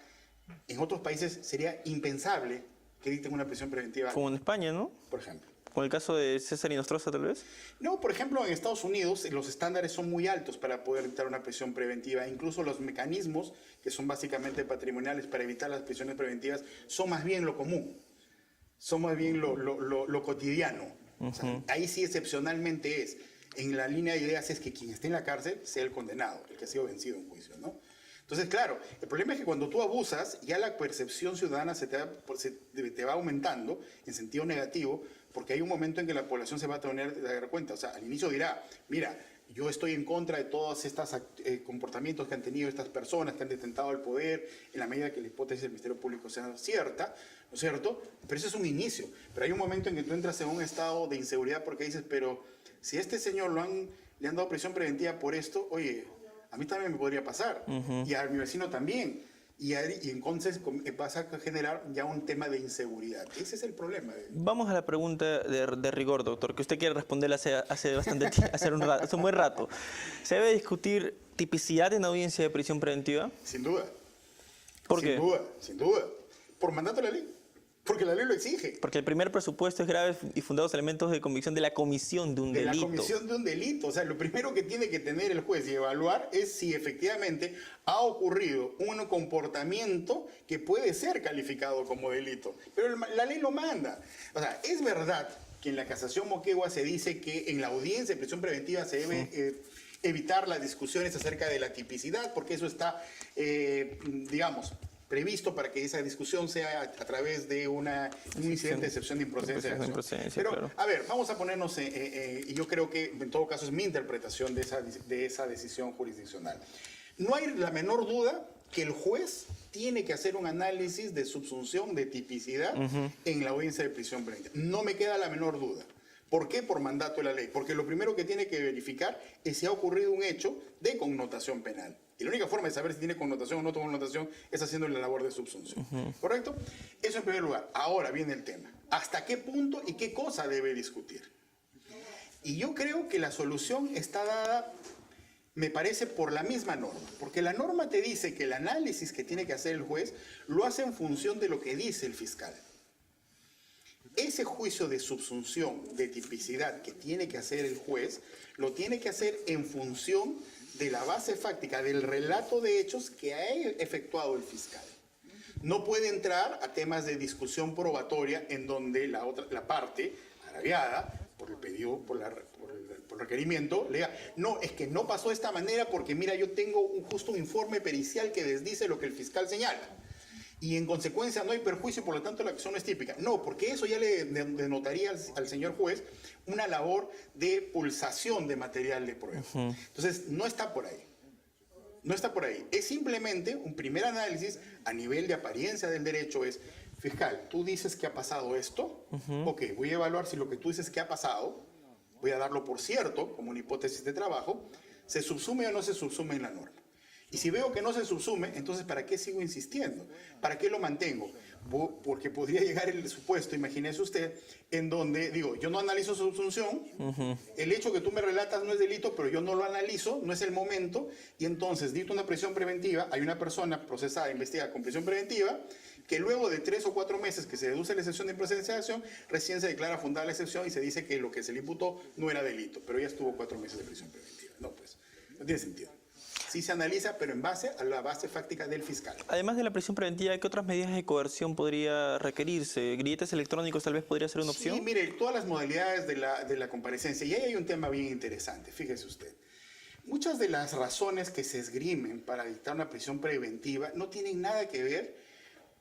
en otros países sería impensable que dicten una prisión preventiva. Como en España, ¿no? Por ejemplo. ¿Con el caso de César Inostroza, tal vez? No, por ejemplo, en Estados Unidos los estándares son muy altos para poder dictar una prisión preventiva. Incluso los mecanismos, que son básicamente patrimoniales para evitar las prisiones preventivas, son más bien lo común, son más bien lo cotidiano. O sea, ahí sí excepcionalmente es. En la línea de ideas es que quien esté en la cárcel sea el condenado, el que ha sido vencido en juicio, ¿no? Entonces, claro, el problema es que cuando tú abusas, ya la percepción ciudadana te va aumentando en sentido negativo, porque hay un momento en que la población se va a tener que dar cuenta. O sea, al inicio dirá, mira, yo estoy en contra de todos estos comportamientos que han tenido estas personas que han detentado el poder, en la medida que la hipótesis del Ministerio Público sea cierta, ¿no es cierto? Pero eso es un inicio. Pero hay un momento en que tú entras en un estado de inseguridad porque dices, pero si a este señor le han dado prisión preventiva por esto, oye, a mí también me podría pasar, y a mi vecino también. Y entonces vas a generar ya un tema de inseguridad. Ese es el problema. Vamos a la pregunta de rigor, doctor, que usted quiere responder hace bastante tiempo, hace un buen rato. ¿Se debe discutir tipicidad en audiencia de prisión preventiva? Sin duda. ¿Por qué? Sin duda. Por mandato de la ley. Porque la ley lo exige. Porque el primer presupuesto es graves y fundados elementos de convicción de la comisión de un delito. De la comisión de un delito. O sea, lo primero que tiene que tener el juez y evaluar es si efectivamente ha ocurrido un comportamiento que puede ser calificado como delito. Pero la ley lo manda. O sea, es verdad que en la casación Moquegua se dice que en la audiencia de prisión preventiva se debe evitar las discusiones acerca de la tipicidad, porque eso está, digamos, previsto para que esa discusión sea a través de un incidente de excepción de improcedencia. Pero, claro. A ver, vamos a ponernos, y yo creo que en todo caso es mi interpretación de esa decisión jurisdiccional. No hay la menor duda que el juez tiene que hacer un análisis de subsunción, de tipicidad en la audiencia de prisión preventiva. No me queda la menor duda. ¿Por qué? Por mandato de la ley. Porque lo primero que tiene que verificar es si ha ocurrido un hecho de connotación penal. Y la única forma de saber si tiene connotación o no tiene connotación es haciendo la labor de subsunción. ¿Correcto? Eso en primer lugar. Ahora viene el tema. ¿Hasta qué punto y qué cosa debe discutir? Y yo creo que la solución está dada, me parece, por la misma norma. Porque la norma te dice que el análisis que tiene que hacer el juez lo hace en función de lo que dice el fiscal. Ese juicio de subsunción, de tipicidad que tiene que hacer el juez, lo tiene que hacer en función de la base fáctica, del relato de hechos que ha efectuado el fiscal. No puede entrar a temas de discusión probatoria en donde la parte agraviada por el pedido, por el requerimiento, le diga, no, es que no pasó de esta manera porque mira, yo tengo justo un informe pericial que desdice lo que el fiscal señala. Y en consecuencia no hay perjuicio, por lo tanto la acción no es típica. No, porque eso ya le denotaría al señor juez una labor de pulsación de material de prueba. Entonces, no está por ahí. No está por ahí. Es simplemente un primer análisis a nivel de apariencia del derecho. Es, fiscal, tú dices que ha pasado esto. Ok, voy a evaluar si lo que tú dices que ha pasado, voy a darlo por cierto, como una hipótesis de trabajo, se subsume o no se subsume en la norma. Y si veo que no se subsume, entonces ¿para qué sigo insistiendo? ¿Para qué lo mantengo? Porque podría llegar el supuesto, imagínese usted, en donde, digo, yo no analizo su subsunción, el hecho que tú me relatas no es delito, pero yo no lo analizo, no es el momento, y entonces dicto una prisión preventiva, hay una persona procesada, investigada con prisión preventiva, que luego de 3 o 4 meses que se deduce la excepción de improcedencia de acción, recién se declara fundada la excepción y se dice que lo que se le imputó no era delito, pero ya estuvo 4 meses de prisión preventiva. No, pues, no tiene sentido. Sí se analiza, pero en base a la base fáctica del fiscal. Además de la prisión preventiva, ¿qué otras medidas de coerción podría requerirse? ¿Grilletes electrónicos tal vez podría ser una opción? Sí, mire, todas las modalidades de la comparecencia. Y ahí hay un tema bien interesante, fíjese usted. Muchas de las razones que se esgrimen para dictar una prisión preventiva no tienen nada que ver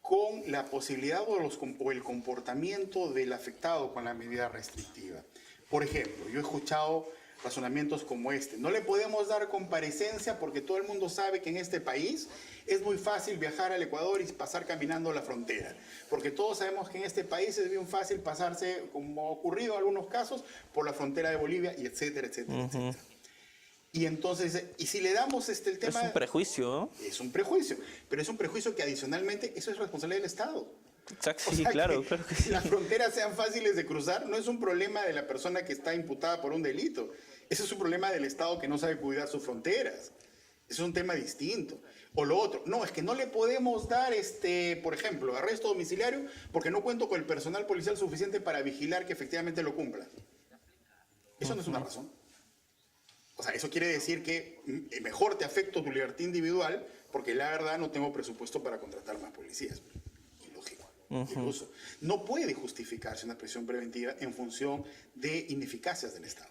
con la posibilidad o el comportamiento del afectado con la medida restrictiva. Por ejemplo, yo he escuchado razonamientos como este. No le podemos dar comparecencia porque todo el mundo sabe que en este país es muy fácil viajar al Ecuador y pasar caminando la frontera. Porque todos sabemos que en este país es bien fácil pasarse, como ha ocurrido en algunos casos, por la frontera de Bolivia, y etcétera, etcétera, etcétera. Y entonces, y si le damos el tema... Es un prejuicio, ¿no? Es un prejuicio, pero es un prejuicio que adicionalmente eso es responsabilidad del Estado. Exacto, O sí, sea, claro que que sí. las fronteras sean fáciles de cruzar no es un problema de la persona que está imputada por un delito. Ese es un problema del Estado que no sabe cuidar sus fronteras. Es un tema distinto. O lo otro, no, es que no le podemos dar, por ejemplo, arresto domiciliario porque no cuento con el personal policial suficiente para vigilar que efectivamente lo cumpla. Eso no es una razón. O sea, eso quiere decir que mejor te afecto tu libertad individual porque la verdad no tengo presupuesto para contratar más policías. Ilógico. Incluso no puede justificarse una prisión preventiva en función de ineficacias del Estado.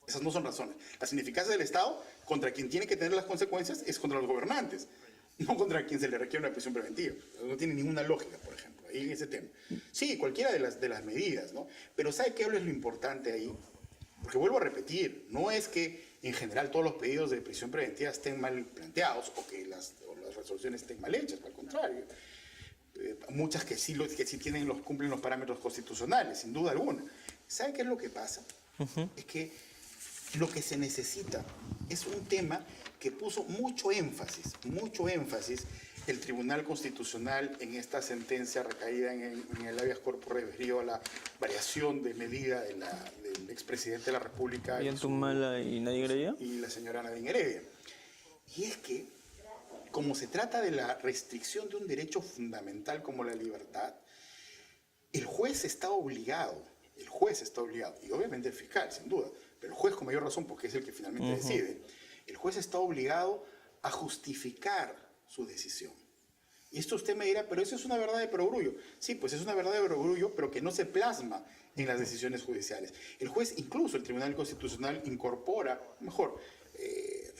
Esas no son razones. Las ineficacias del Estado, contra quien tiene que tener las consecuencias, es contra los gobernantes, no contra quien se le requiere una prisión preventiva. No tiene ninguna lógica, por ejemplo, ahí en ese tema. Sí, cualquiera de las medidas, ¿no? Pero ¿sabe qué es lo importante ahí? Porque vuelvo a repetir, no es que en general todos los pedidos de prisión preventiva estén mal planteados o que las resoluciones estén mal hechas, al contrario. Muchas que sí cumplen los parámetros constitucionales, sin duda alguna. ¿Sabe qué es lo que pasa? Es que lo que se necesita es un tema que puso mucho énfasis el Tribunal Constitucional en esta sentencia recaída en el habeas corpus referido a la variación de medida del expresidente de la República Ollanta y Nadine Heredia y la señora Nadine Heredia. Y es que, como se trata de la restricción de un derecho fundamental como la libertad, el juez está obligado, y obviamente el fiscal, sin duda, pero el juez con mayor razón porque es el que finalmente decide, el juez está obligado a justificar su decisión. Y esto usted me dirá, pero eso es una verdad de perogrullo. Sí, pues es una verdad de perogrullo, pero que no se plasma en las decisiones judiciales. El juez, incluso el Tribunal Constitucional, incorpora,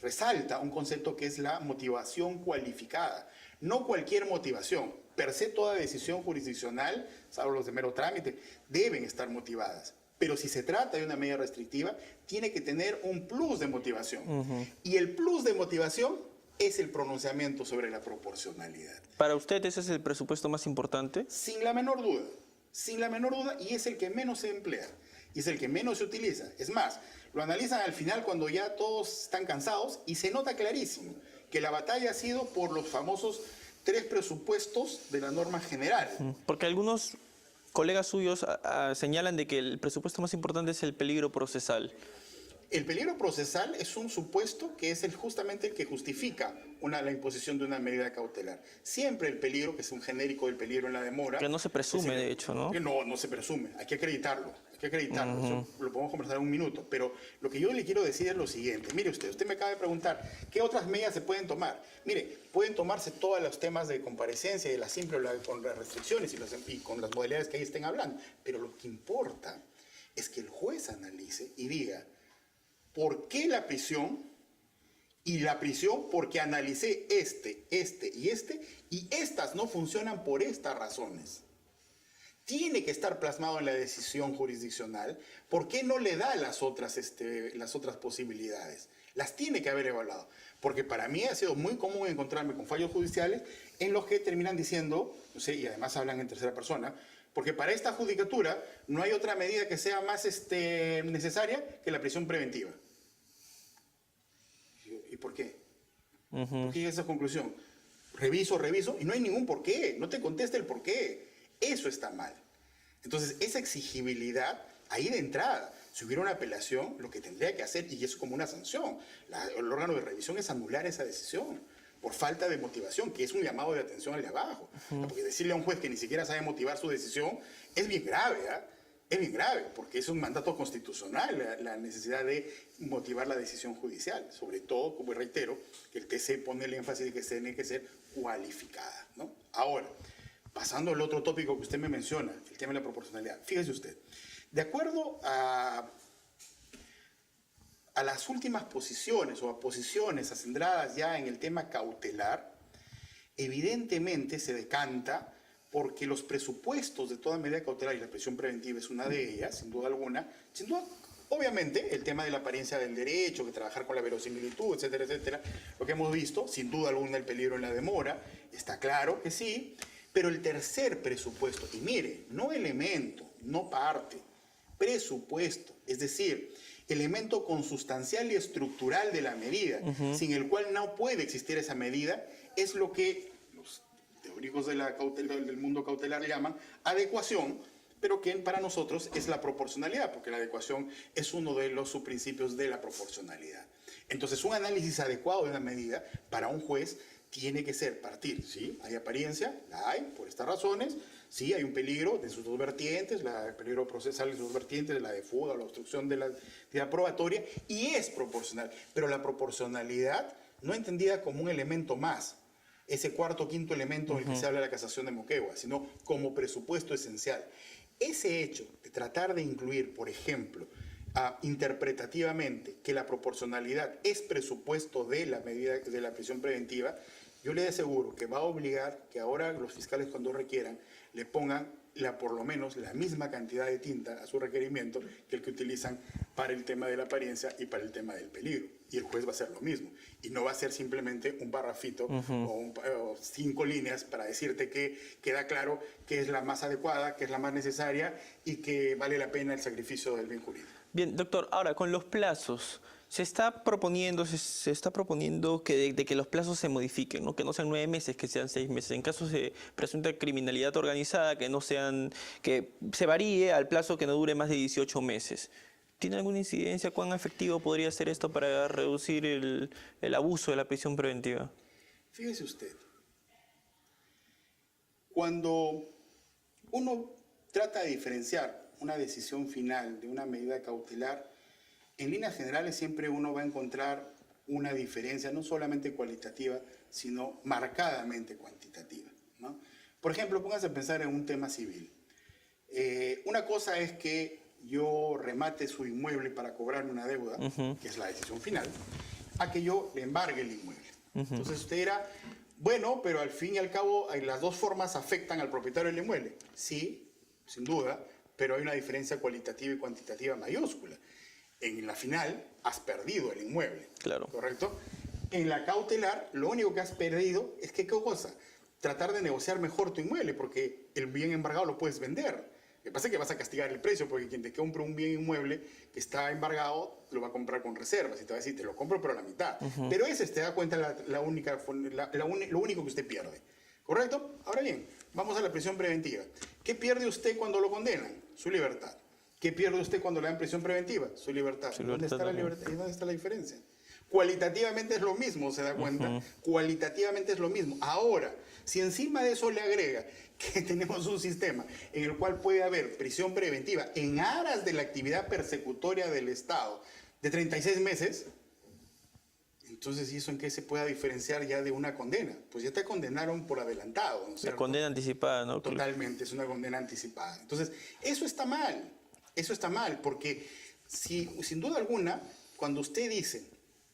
resalta un concepto que es la motivación cualificada. No cualquier motivación. Per se, toda decisión jurisdiccional, salvo los de mero trámite, deben estar motivadas. Pero si se trata de una medida restrictiva, tiene que tener un plus de motivación. Y el plus de motivación es el pronunciamiento sobre la proporcionalidad. ¿Para usted ese es el presupuesto más importante? Sin la menor duda, y es el que menos se emplea, y es el que menos se utiliza. Es más, lo analizan al final cuando ya todos están cansados, y se nota clarísimo que la batalla ha sido por los famosos 3 presupuestos de la norma general. Porque algunos colegas suyos señalan de que el presupuesto más importante es el peligro procesal. El peligro procesal es un supuesto que es justamente el que justifica la imposición de una medida cautelar. Siempre el peligro, que es un genérico del peligro en la demora... Que no se presume, de hecho, ¿no? No se presume. Hay que acreditarlo. Eso lo podemos conversar en un minuto. Pero lo que yo le quiero decir es lo siguiente. Mire usted me acaba de preguntar, ¿qué otras medidas se pueden tomar? Mire, pueden tomarse todos los temas de comparecencia, de la simple con las restricciones y con las modalidades que ahí estén hablando. Pero lo que importa es que el juez analice y diga, ¿por qué la prisión? Y la prisión porque analicé y estas no funcionan por estas razones. Tiene que estar plasmado en la decisión jurisdiccional. ¿Por qué no le da las otras posibilidades? las tiene que haber evaluado. Porque para mí ha sido muy común encontrarme con fallos judiciales en los que terminan diciendo, no sé, y además hablan en tercera persona, porque para esta judicatura no hay otra medida que sea más necesaria que la prisión preventiva. ¿Y por qué? ¿Por qué llega a esa conclusión? Reviso, y no hay ningún por qué. No te contesta el por qué. Eso está mal. Entonces, esa exigibilidad, ahí de entrada, si hubiera una apelación, lo que tendría que hacer, y es como una sanción, el órgano de revisión es anular esa decisión por falta de motivación, que es un llamado de atención al de abajo. Porque decirle a un juez que ni siquiera sabe motivar su decisión es bien grave, ¿eh? Es bien grave, porque es un mandato constitucional la necesidad de motivar la decisión judicial. Sobre todo, como reitero, que el TC pone el énfasis de que tiene que ser cualificada, ¿no? Ahora, pasando al otro tópico que usted me menciona, el tema de la proporcionalidad. Fíjese usted, de acuerdo a las últimas posiciones o a posiciones acendradas ya en el tema cautelar, evidentemente se decanta porque los presupuestos de toda medida cautelar, y la prisión preventiva es una de ellas, sin duda alguna, sin duda, obviamente, el tema de la apariencia del derecho, que trabajar con la verosimilitud, etcétera, etcétera, lo que hemos visto, sin duda alguna el peligro en la demora, está claro que sí, pero el tercer presupuesto, y mire, no elemento, no parte, presupuesto, es decir, elemento consustancial y estructural de la medida, sin el cual no puede existir esa medida, es lo que los teóricos del mundo cautelar llaman adecuación, pero que para nosotros es la proporcionalidad, porque la adecuación es uno de los subprincipios de la proporcionalidad. Entonces, un análisis adecuado de una medida para un juez tiene que ser partir, ¿sí? Hay apariencia, la hay, por estas razones, sí, hay un peligro de sus dos vertientes, el peligro procesal de sus dos vertientes, la de fuga, la obstrucción de la actividad probatoria, y es proporcional, pero la proporcionalidad no entendida como un elemento más, ese cuarto o quinto elemento en el que se habla de la casación de Moquegua, sino como presupuesto esencial. Ese hecho de tratar de incluir, por ejemplo, interpretativamente que la proporcionalidad es presupuesto de la medida de la prisión preventiva, yo le aseguro que va a obligar que ahora los fiscales, cuando requieran, le pongan por lo menos la misma cantidad de tinta a su requerimiento que el que utilizan para el tema de la apariencia y para el tema del peligro. Y el juez va a hacer lo mismo. Y no va a ser simplemente un parrafito o 5 líneas para decirte que queda claro que es la más adecuada, que es la más necesaria y que vale la pena el sacrificio del bien jurídico. Bien, doctor, ahora con los plazos, se está proponiendo que los plazos se modifiquen, ¿no? Que no sean 9 meses, que sean 6 meses. En casos de presunta criminalidad organizada, que se varíe al plazo que no dure más de 18 meses. ¿Tiene alguna incidencia? ¿Cuán efectivo podría ser esto para reducir el abuso de la prisión preventiva? Fíjese usted, cuando uno trata de diferenciar una decisión final de una medida cautelar, en líneas generales siempre uno va a encontrar una diferencia no solamente cualitativa, sino marcadamente cuantitativa, ¿no? Por ejemplo, póngase a pensar en un tema civil. Una cosa es que yo remate su inmueble para cobrarme una deuda, que es la decisión final, a que yo le embargue el inmueble. Entonces usted dirá, bueno, pero al fin y al cabo las dos formas afectan al propietario del inmueble. Sí, sin duda, pero hay una diferencia cualitativa y cuantitativa mayúscula. En la final, has perdido el inmueble. Claro. ¿Correcto? En la cautelar, lo único que has perdido es que, ¿qué cosa? Tratar de negociar mejor tu inmueble, porque el bien embargado lo puedes vender. Lo que pasa es que vas a castigar el precio, porque quien te compra un bien inmueble que está embargado, lo va a comprar con reservas. Y te va a decir, te lo compro, pero a la mitad. Pero ese te da cuenta lo único que usted pierde. ¿Correcto? Ahora bien, vamos a la prisión preventiva. ¿Qué pierde usted cuando lo condenan? Su libertad. ¿Qué pierde usted cuando le dan prisión preventiva? Su libertad. ¿Dónde está la libertad? ¿Y dónde está la diferencia? Cualitativamente es lo mismo, ¿se da cuenta? Cualitativamente es lo mismo. Ahora, si encima de eso le agrega que tenemos un sistema en el cual puede haber prisión preventiva en aras de la actividad persecutoria del Estado de 36 meses, entonces, ¿y eso en qué se pueda diferenciar ya de una condena? Pues ya te condenaron por adelantado, ¿no es cierto? La condena anticipada, ¿no? Totalmente, es una condena anticipada. Entonces, eso está mal. Eso está mal, porque sin duda alguna, cuando usted dice,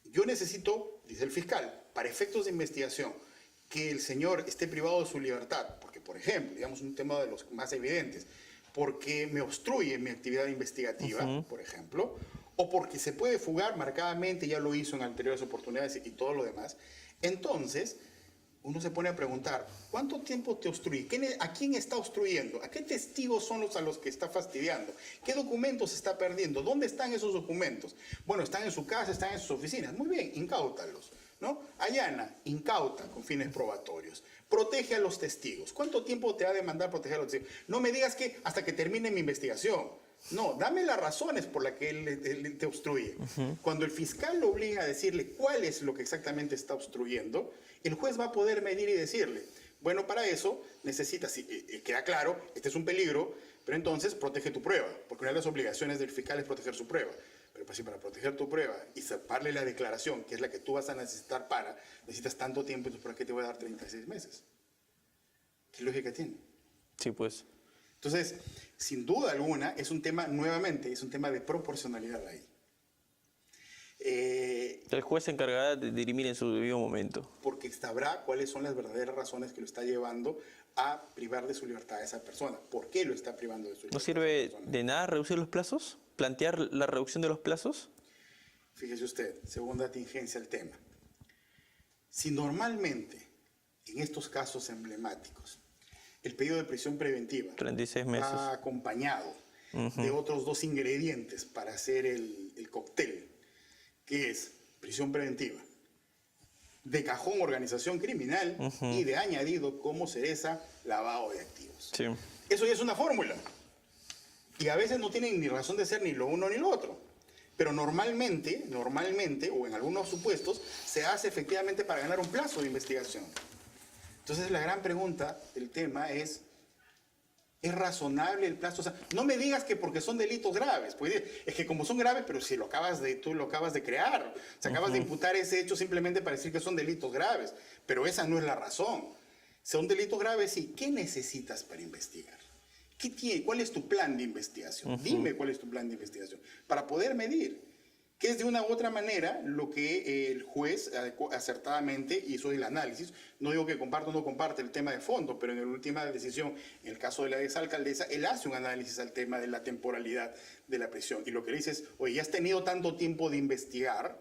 yo necesito, dice el fiscal, para efectos de investigación, que el señor esté privado de su libertad, porque, por ejemplo, digamos un tema de los más evidentes, porque me obstruye mi actividad investigativa, por ejemplo, o porque se puede fugar marcadamente, ya lo hizo en anteriores oportunidades y todo lo demás, entonces uno se pone a preguntar, ¿cuánto tiempo te obstruye? ¿A quién está obstruyendo? ¿A qué testigos son los a los que está fastidiando? ¿Qué documentos está perdiendo? ¿Dónde están esos documentos? Bueno, están en su casa, están en sus oficinas. Muy bien, incáutalos, ¿no? Allana, incauta con fines probatorios. Protege a los testigos. ¿Cuánto tiempo te va a demandar proteger a los testigos? No me digas que hasta que termine mi investigación. No, dame las razones por las que él te obstruye. Cuando el fiscal lo obliga a decirle cuál es lo que exactamente está obstruyendo, el juez va a poder medir y decirle, bueno, para eso necesitas, queda claro, este es un peligro, pero entonces protege tu prueba, porque una de las obligaciones del fiscal es proteger su prueba. Pero pues, si para proteger tu prueba y sacarle la declaración, que es la que tú vas a necesitar necesitas tanto tiempo, entonces ¿para qué te voy a dar 36 meses? ¿Qué lógica tiene? Sí, pues. Entonces, sin duda alguna, es un tema, nuevamente, es un tema de proporcionalidad ahí. El juez se encargará de dirimir en su debido momento. Porque sabrá cuáles son las verdaderas razones que lo está llevando a privar de su libertad a esa persona. ¿Por qué lo está privando de su libertad? ¿No sirve de nada reducir los plazos? ¿Plantear la reducción de los plazos? Fíjese usted, segunda tingencia al tema. Si normalmente, en estos casos emblemáticos, el pedido de prisión preventiva 36 meses. va acompañado de otros dos ingredientes para hacer el cóctel, que es prisión preventiva, de cajón organización criminal y de añadido como cereza lavado de activos. Sí. Eso ya es una fórmula. Y a veces no tienen ni razón de ser ni lo uno ni lo otro. Pero normalmente, o en algunos supuestos, se hace efectivamente para ganar un plazo de investigación. Entonces la gran pregunta del tema ¿es razonable el plazo? O sea, no me digas que porque son delitos graves. Pues es que como son graves, pero si tú lo acabas de crear. O sea, acabas de imputar ese hecho simplemente para decir que son delitos graves. Pero esa no es la razón. Son delitos graves y ¿qué necesitas para investigar? ¿Cuál es tu plan de investigación? Dime cuál es tu plan de investigación. Para poder medir. Que es de una u otra manera lo que el juez acertadamente hizo el análisis. No digo que comparto o no comparte el tema de fondo, pero en la última decisión, en el caso de la exalcaldesa, él hace un análisis al tema de la temporalidad de la prisión. Y lo que le dice es, oye, ya has tenido tanto tiempo de investigar,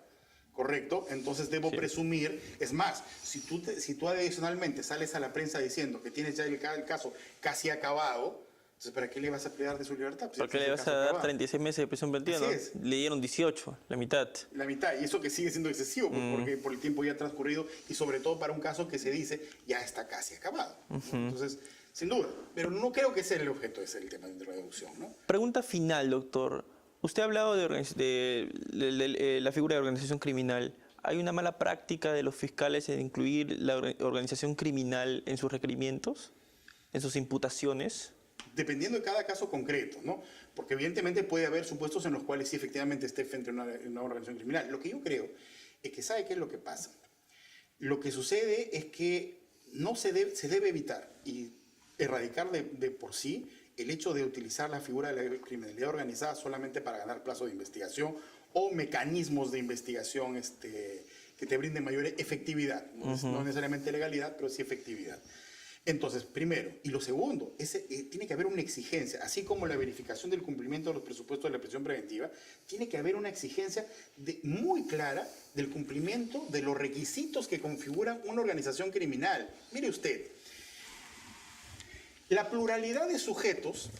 ¿correcto? Entonces debo presumir, es más, si tú adicionalmente sales a la prensa diciendo que tienes ya el caso casi acabado, entonces, ¿para qué le vas a privar de su libertad? ¿Para qué le vas a dar 36 meses de prisión preventiva? ¿No? Le dieron 18, la mitad. La mitad, y eso que sigue siendo excesivo, porque por el tiempo ya transcurrido, y sobre todo para un caso que se dice ya está casi acabado. Entonces, sin duda, pero no creo que ese sea el objeto, ese es el tema de reducción, ¿no? Pregunta final, doctor. Usted ha hablado de la figura de organización criminal. ¿Hay una mala práctica de los fiscales en incluir la organización criminal en sus requerimientos, en sus imputaciones? Dependiendo de cada caso concreto, ¿no? Porque evidentemente puede haber supuestos en los cuales sí efectivamente esté frente a una organización criminal. Lo que yo creo es que ¿sabe qué es lo que pasa? Lo que sucede es que se debe evitar y erradicar de por sí el hecho de utilizar la figura de la criminalidad organizada solamente para ganar plazo de investigación o mecanismos de investigación que te brinden mayor efectividad. No necesariamente legalidad, pero sí efectividad. Entonces, primero, y lo segundo, tiene que haber una exigencia, así como la verificación del cumplimiento de los presupuestos de la prisión preventiva, tiene que haber una exigencia muy clara del cumplimiento de los requisitos que configuran una organización criminal. Mire usted, la pluralidad de sujetos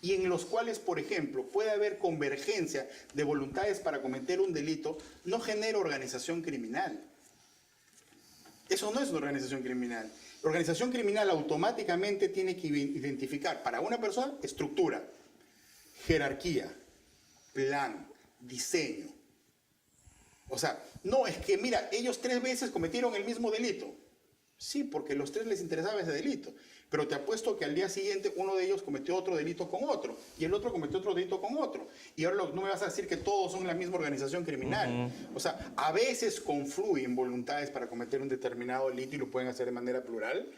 y en los cuales, por ejemplo, puede haber convergencia de voluntades para cometer un delito, no genera organización criminal. Eso no es una organización criminal. La organización criminal automáticamente tiene que identificar para una persona estructura, jerarquía, plan, diseño. O sea, no es que, mira, ellos 3 veces cometieron el mismo delito. Sí, porque a los 3 les interesaba ese delito. Pero te apuesto que al día siguiente uno de ellos cometió otro delito con otro. Y el otro cometió otro delito con otro. Y ahora no me vas a decir que todos son la misma organización criminal. O sea, a veces confluyen voluntades para cometer un determinado delito y lo pueden hacer de manera plural.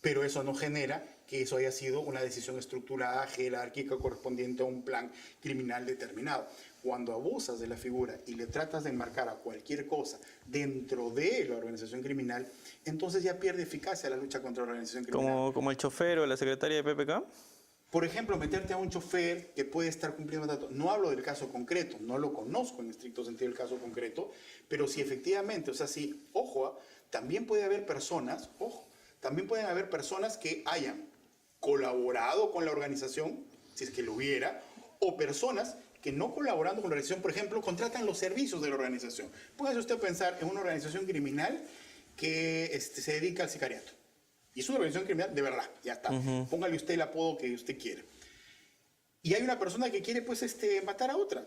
Pero eso no genera que eso haya sido una decisión estructurada, jerárquica, correspondiente a un plan criminal determinado. Cuando abusas de la figura y le tratas de enmarcar a cualquier cosa dentro de la organización criminal, entonces ya pierde eficacia la lucha contra la organización criminal. ¿Como el chofer o la secretaria de PPK? Por ejemplo, meterte a un chofer que puede estar cumpliendo datos. No hablo del caso concreto, no lo conozco en estricto sentido el caso concreto, pero si efectivamente, o sea, si, ojo, también puede haber personas, también pueden haber personas que hayan colaborado con la organización, si es que lo hubiera, o personas que no colaborando con la organización, por ejemplo, contratan los servicios de la organización. Póngase usted a pensar en una organización criminal que se dedica al sicariato. Y es una organización criminal de verdad, ya está. Póngale usted el apodo que usted quiera. Y hay una persona que quiere pues, matar a otra,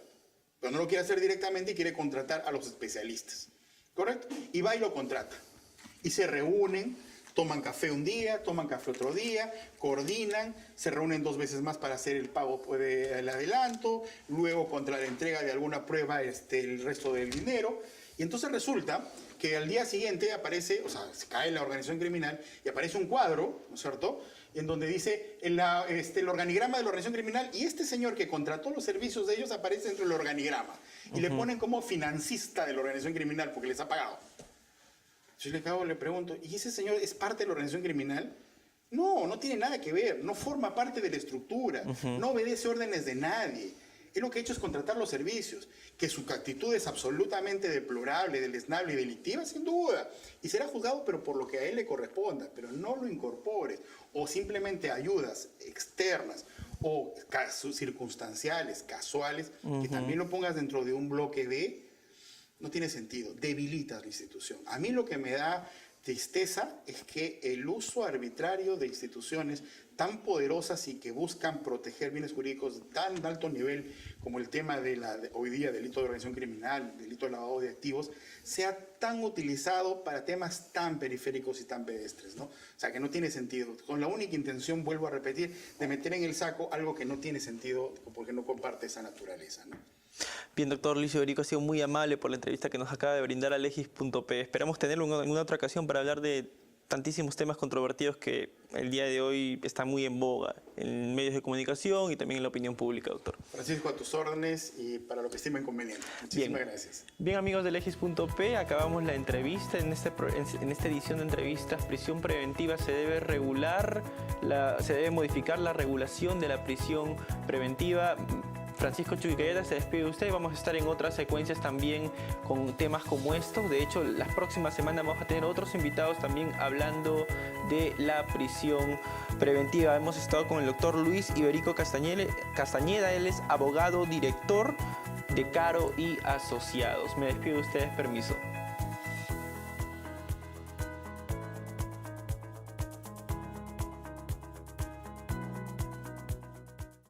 pero no lo quiere hacer directamente y quiere contratar a los especialistas. ¿Correcto? Y va y lo contrata. Y se reúnen, toman café un día, toman café otro día, coordinan, se reúnen 2 veces más para hacer el pago del adelanto, luego contra la entrega de alguna prueba el resto del dinero. Y entonces resulta que al día siguiente aparece, o sea, se cae la organización criminal y aparece un cuadro, ¿no es cierto?, en donde dice el organigrama de la organización criminal y este señor que contrató los servicios de ellos aparece dentro del organigrama. Y le ponen como financista de la organización criminal porque les ha pagado. Yo le pregunto, ¿y ese señor es parte de la organización criminal? No, no tiene nada que ver, no forma parte de la estructura, no obedece órdenes de nadie. Él lo que ha hecho es contratar los servicios, que su actitud es absolutamente deplorable, deleznable y delictiva, sin duda. Y será juzgado, pero por lo que a él le corresponda, pero no lo incorpores. O simplemente ayudas externas o circunstanciales, casuales, que también lo pongas dentro de un bloque de... No tiene sentido, debilitas la institución. A mí lo que me da tristeza es que el uso arbitrario de instituciones tan poderosas y que buscan proteger bienes jurídicos de tan alto nivel como el tema de hoy día delito de organización criminal, delito de lavado de activos, sea tan utilizado para temas tan periféricos y tan pedestres, ¿no? O sea, que no tiene sentido. Con la única intención, vuelvo a repetir, de meter en el saco algo que no tiene sentido porque no comparte esa naturaleza, ¿no? Bien, doctor Luis Iberico, ha sido muy amable por la entrevista que nos acaba de brindar a Legis.p. Esperamos tenerlo en una otra ocasión para hablar de tantísimos temas controvertidos que el día de hoy están muy en boga en medios de comunicación y también en la opinión pública, doctor. Francisco, a tus órdenes y para lo que estimen conveniente. Muchísimas gracias. Bien, amigos de Legis.p, acabamos la entrevista. En esta edición de entrevistas, prisión preventiva se debe modificar la regulación de la prisión preventiva. Francisco Chuquicayata se despide de usted y vamos a estar en otras secuencias también con temas como estos. De hecho, las próximas semanas vamos a tener otros invitados también hablando de la prisión preventiva. Hemos estado con el doctor Luis Iberico Castañeda, él es abogado director de Caro y Asociados. Me despido de ustedes, permiso.